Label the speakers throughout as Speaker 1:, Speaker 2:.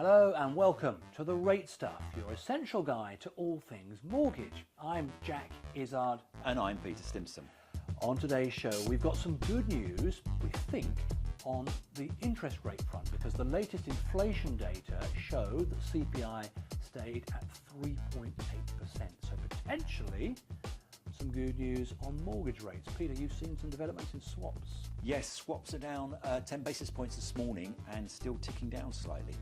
Speaker 1: Hello and welcome to The Rate Stuff, your essential guide to all things mortgage. I'm Jack Izzard.
Speaker 2: And I'm Peter Stimson.
Speaker 1: On today's show, we've got some good news, we think, on the interest rate front, because the latest inflation data show that CPI stayed at 3.8%. So potentially some good news on mortgage rates. Peter, you've seen some developments in swaps.
Speaker 2: Yes, swaps are down 10 basis points this morning and still ticking down slightly.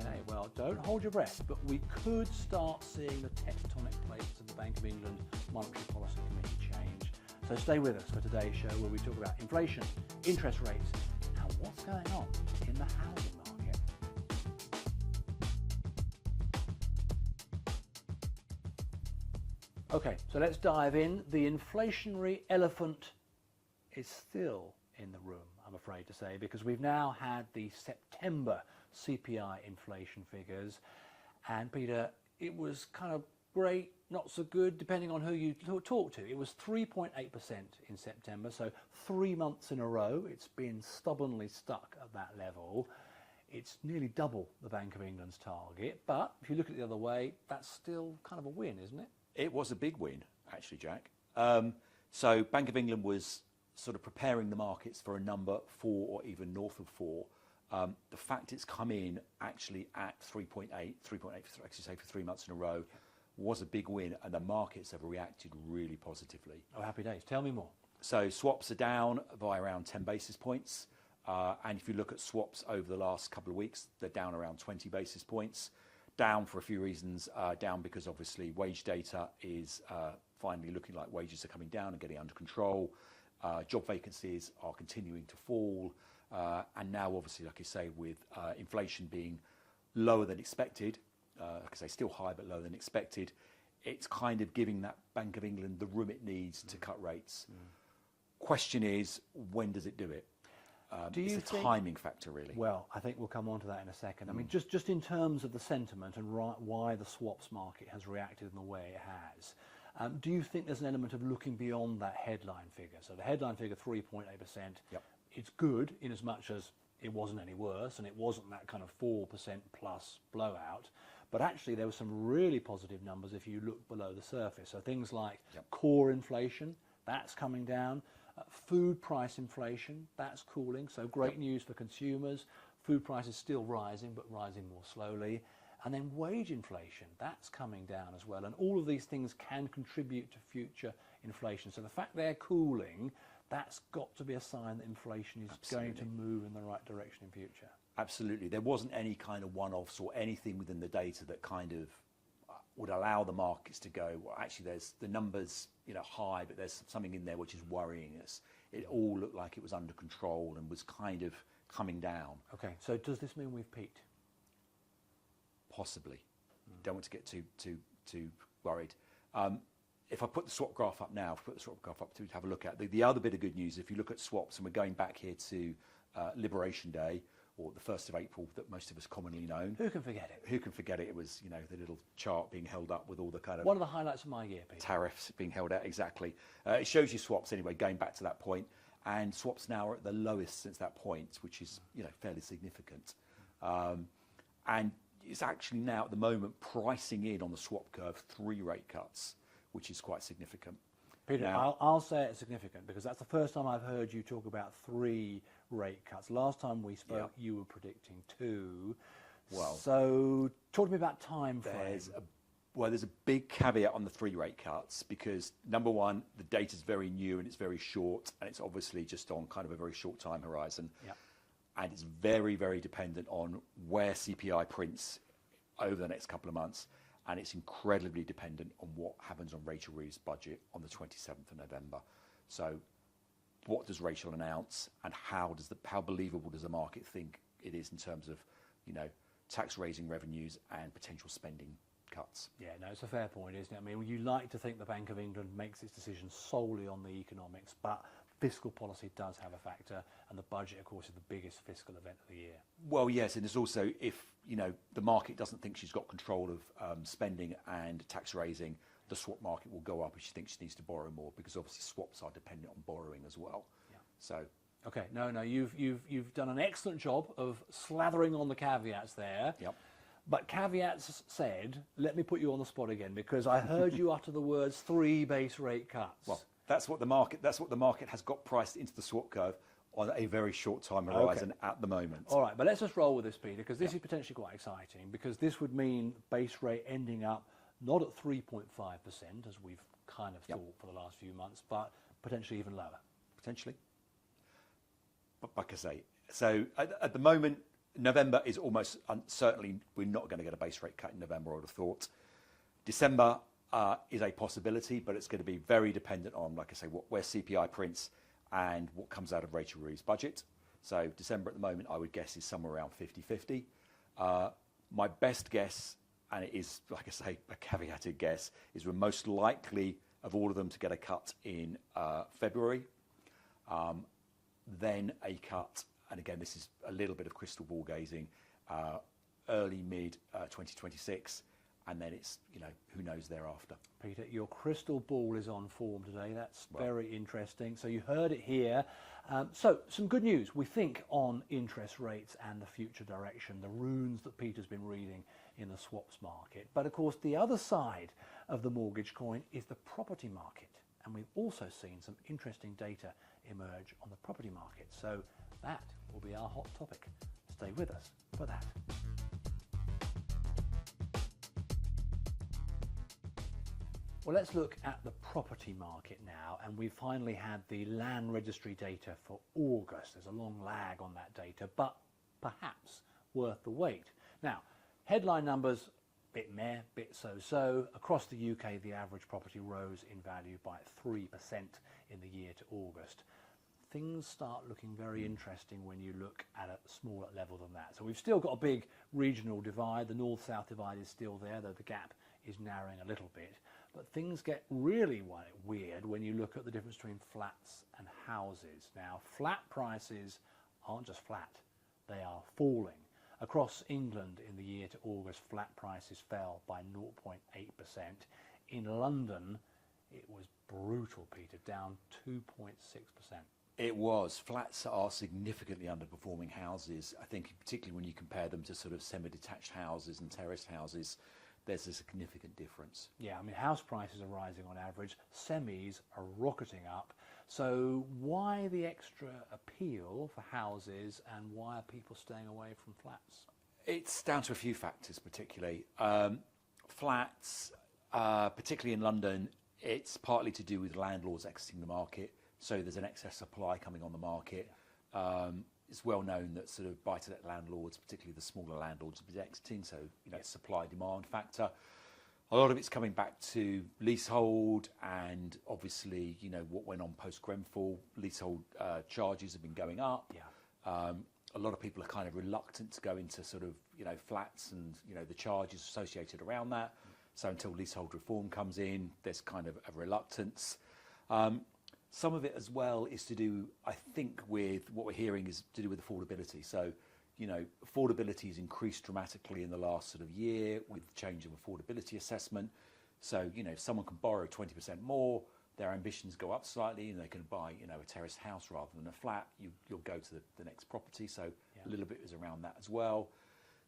Speaker 1: Okay, well, don't hold your breath, but we could start seeing the tectonic plates of the Bank of England Monetary Policy Committee change. So stay with us for today's show, where we talk about inflation, interest rates, and what's going on in the housing market. Okay, so let's dive in. The inflationary elephant is still in the room, I'm afraid to say, because we've now had the September CPI inflation figures. And Peter, it was kind of great, not so good, depending on who you talk to. It was 3.8% in September, so 3 months in a row. It's been stubbornly stuck at that level. It's nearly double the Bank of England's target, but if you look at it the other way, that's still kind of a win, isn't it?
Speaker 2: It was a big win, actually, Jack. So Bank of England was sort of preparing the markets for a number 4 or even north of 4. The fact it's come in actually at 3.8, actually say for 3 months in a row, was a big win, and the markets have reacted really positively.
Speaker 1: Oh, happy days. Tell me more.
Speaker 2: So swaps are down by around 10 basis points. And if you look at swaps over the last couple of weeks, they're down around 20 basis points. Down for a few reasons. Down because obviously wage data is finally looking like wages are coming down and getting under control. Job vacancies are continuing to fall. And now obviously, like I say, with inflation being lower than expected, like I say, still high but lower than expected, it's kind of giving that Bank of England the room it needs to cut rates. Question is, when does it do it? It's a timing factor, really.
Speaker 1: Well, I think we'll come on to that in a second. I mean, just in terms of the sentiment and why the swaps market has reacted in the way it has, do you think there's an element of looking beyond that headline figure? So the headline figure, 3.8%,
Speaker 2: Yep.
Speaker 1: It's good in as much as it wasn't any worse, and it wasn't that kind of 4% plus blowout. But actually, there were some really positive numbers if you look below the surface. So things like core inflation, that's coming down. Food price inflation, that's cooling, so great news for consumers. Food prices still rising, but rising more slowly. And then wage inflation, that's coming down as well. And all of these things can contribute to future inflation. So the fact they're cooling, that's got to be a sign that inflation is going to move in the right direction in future. Absolutely.
Speaker 2: There wasn't any kind of one-offs or anything within the data that kind of would allow the markets to go, well, actually, there's the numbers, high, but there's something in there which is worrying us. It all looked like it was under control and was kind of coming down.
Speaker 1: Okay, so does this mean we've peaked?
Speaker 2: Possibly. Don't want to get too worried. If I put the swap graph up now, to have a look at, the other bit of good news, if you look at swaps, and we're going back here to Liberation Day, or the 1st of April that most of us commonly know.
Speaker 1: Who can forget it?
Speaker 2: Who can forget it? It was, the little chart being held up with all the kind of...
Speaker 1: One of the highlights of my year, Peter.
Speaker 2: Tariffs being held out, exactly. It shows you swaps anyway, going back to that point. And swaps now are at the lowest since that point, which is, fairly significant. And it's actually now, at the moment, pricing in on the swap curve 3 rate cuts, which is quite significant.
Speaker 1: Peter, now, I'll say it's significant because that's the first time I've heard you talk about 3 rate cuts. Last time we spoke, you were predicting 2. Well, so talk to me about time frame.
Speaker 2: There's a big caveat on the 3 rate cuts because, number one, the data's very new and it's very short, and it's obviously just on kind of a very short time horizon. Yep. And it's very, very dependent on where CPI prints over the next couple of months. And it's incredibly dependent on what happens on Rachel Reeves' budget on the 27th of November. So what does Rachel announce, and how believable does the market think it is in terms of, tax raising revenues and potential spending cuts?
Speaker 1: Yeah, no, it's a fair point, isn't it? I mean, you like to think the Bank of England makes its decisions solely on the economics, but fiscal policy does have a factor, and the budget, of course, is the biggest fiscal event of the year.
Speaker 2: Well, yes, and it's also if the market doesn't think she's got control of spending and tax raising, the swap market will go up if she thinks she needs to borrow more, because obviously swaps are dependent on borrowing as well. Yeah. So.
Speaker 1: Okay, no, you've done an excellent job of slathering on the caveats there.
Speaker 2: Yep.
Speaker 1: But caveats said, let me put you on the spot again, because I heard you utter the words 3 base rate cuts.
Speaker 2: Well, that's what the market has got priced into the swap curve on a very short time horizon at the moment.
Speaker 1: All right, but let's just roll with this, Peter, because this is potentially quite exciting, because this would mean base rate ending up not at 3.5%, as we've kind of thought for the last few months, but potentially even lower.
Speaker 2: Potentially. But like I say, so at the moment, November is almost certainly we're not going to get a base rate cut in November, I would have thought. December is a possibility, but it's going to be very dependent on, like I say, where CPI prints and what comes out of Rachel Reeves' budget. So December at the moment, I would guess, is somewhere around 50-50. My best guess, and it is, like I say, a caveated guess, is we're most likely of all of them to get a cut in February, then a cut, and again, this is a little bit of crystal ball gazing, early, mid 2026, and then it's, who knows thereafter.
Speaker 1: Peter, your crystal ball is on form today. That's very interesting. So you heard it here. So some good news, we think, on interest rates and the future direction, the runes that Peter's been reading in the swaps market. But of course, the other side of the mortgage coin is the property market. And we've also seen some interesting data emerge on the property market. So that will be our hot topic. Stay with us for that. Well, let's look at the property market now, and we finally had the land registry data for August. There's a long lag on that data, but perhaps worth the wait. Now, headline numbers, bit meh, bit so-so. Across the UK, the average property rose in value by 3% in the year to August. Things start looking very interesting when you look at a smaller level than that. So we've still got a big regional divide. The north-south divide is still there, though the gap is narrowing a little bit. But things get really weird when you look at the difference between flats and houses. Now, flat prices aren't just flat, they are falling. Across England in the year to August, flat prices fell by 0.8%. In London, it was brutal, Peter, down 2.6%.
Speaker 2: It was. Flats are significantly underperforming houses. I think particularly when you compare them to sort of semi-detached houses and terraced houses, there's a significant difference.
Speaker 1: Yeah, I mean, house prices are rising on average, semis are rocketing up. So why the extra appeal for houses, and why are people staying away from flats?
Speaker 2: It's down to a few factors, particularly. Flats, particularly in London, it's partly to do with landlords exiting the market. So there's an excess supply coming on the market. It's well known that sort of buy-to-let landlords, particularly the smaller landlords, have been exiting. So, supply-demand factor. A lot of it's coming back to leasehold, and obviously, what went on post-Grenfell, leasehold charges have been going up.
Speaker 1: Yeah.
Speaker 2: A lot of people are kind of reluctant to go into sort of, flats and, the charges associated around that. So until leasehold reform comes in, there's kind of a reluctance. Some of it as well is to do, I think, with what we're hearing is to do with affordability. So, affordability has increased dramatically in the last sort of year with the change of affordability assessment. So, if someone can borrow 20% more, their ambitions go up slightly, and they can buy, a terraced house rather than a flat. You'll go to the next property. So a little bit is around that as well.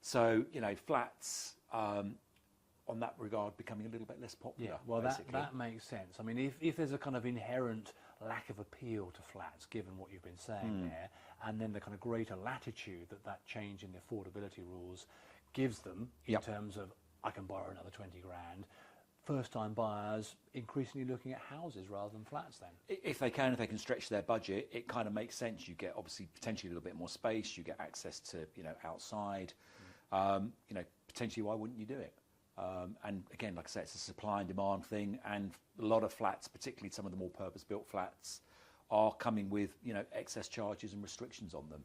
Speaker 2: So, flats, on that regard, becoming a little bit less popular.
Speaker 1: Yeah, well, that makes sense. I mean, if there's a kind of inherent lack of appeal to flats, given what you've been saying there, and then the kind of greater latitude that change in the affordability rules gives them in terms of, I can borrow another 20 grand, first-time buyers increasingly looking at houses rather than flats then.
Speaker 2: If they can stretch their budget, it kind of makes sense. You get, obviously, potentially a little bit more space. You get access to, outside. Potentially, why wouldn't you do it? And again, like I said, it's a supply and demand thing, and a lot of flats, particularly some of the more purpose-built flats, are coming with excess charges and restrictions on them.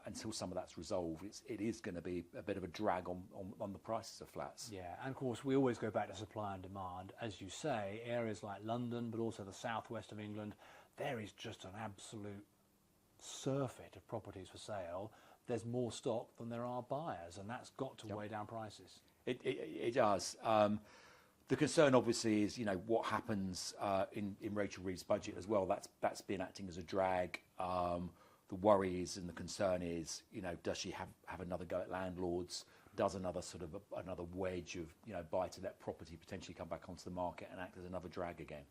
Speaker 2: Until some of that's resolved, it is going to be a bit of a drag on the prices of flats.
Speaker 1: Yeah, and of course we always go back to supply and demand. As you say, areas like London, but also the southwest of England, there is just an absolute surfeit of properties for sale. There's more stock than there are buyers, and that's got to weigh down prices.
Speaker 2: It does. The concern, obviously, is what happens in Rachel Reeves' budget as well. That's been acting as a drag. The worry is, and the concern is, does she have another go at landlords? does another sort of another wedge of buy-to-let property potentially come back onto the market and act as another drag again.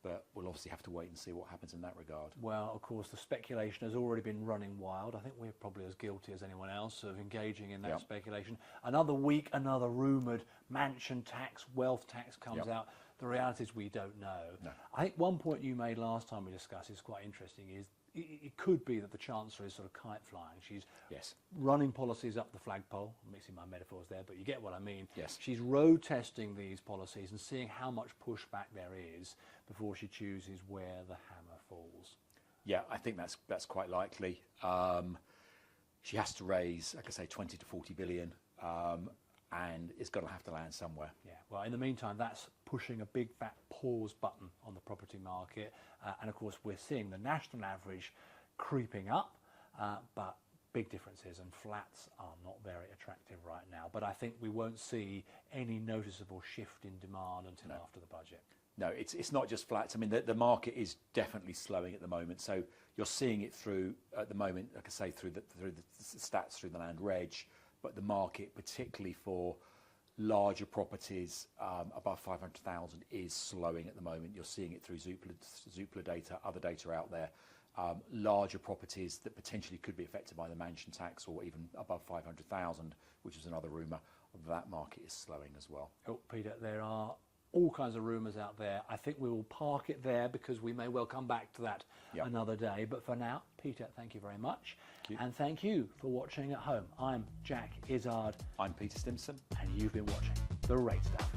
Speaker 2: But we'll obviously have to wait and see what happens in that regard.
Speaker 1: Well, of course, the speculation has already been running wild. I think we're probably as guilty as anyone else of engaging in that speculation. Another week, another rumoured mansion tax, wealth tax comes out. The reality is we don't know. I think one point you made last time we discussed is quite interesting, is it could be that the Chancellor is sort of kite flying. She's running policies up the flagpole. I'm mixing my metaphors there, but you get what I mean. She's road testing these policies and seeing how much pushback there is before she chooses where the hammer falls.
Speaker 2: Yeah, I think that's quite likely. She has to raise, like I say, 20 to 40 billion, and it's got to have to land somewhere.
Speaker 1: Yeah, well, in the meantime, that's pushing a big fat pause button on the property market. And of course, we're seeing the national average creeping up, but big differences, and flats are not very attractive right now. But I think we won't see any noticeable shift in demand until after the budget.
Speaker 2: No, it's not just flats. I mean, the market is definitely slowing at the moment. So you're seeing it through, at the moment, like I say, through the stats, through the land reg, but the market, particularly for larger properties above 500,000, is slowing at the moment. You're seeing it through Zoopla data, other data out there. Larger properties that potentially could be affected by the mansion tax, or even above 500,000, which is another rumour, that market is slowing as well.
Speaker 1: Oh, Peter, there are all kinds of rumours out there. I think we will park it there because we may well come back to that another day. But for now, Peter, thank you very much. And thank you for watching at home. I'm Jack Izzard.
Speaker 2: I'm Peter Stimson.
Speaker 1: And you've been watching The Rate Stuff.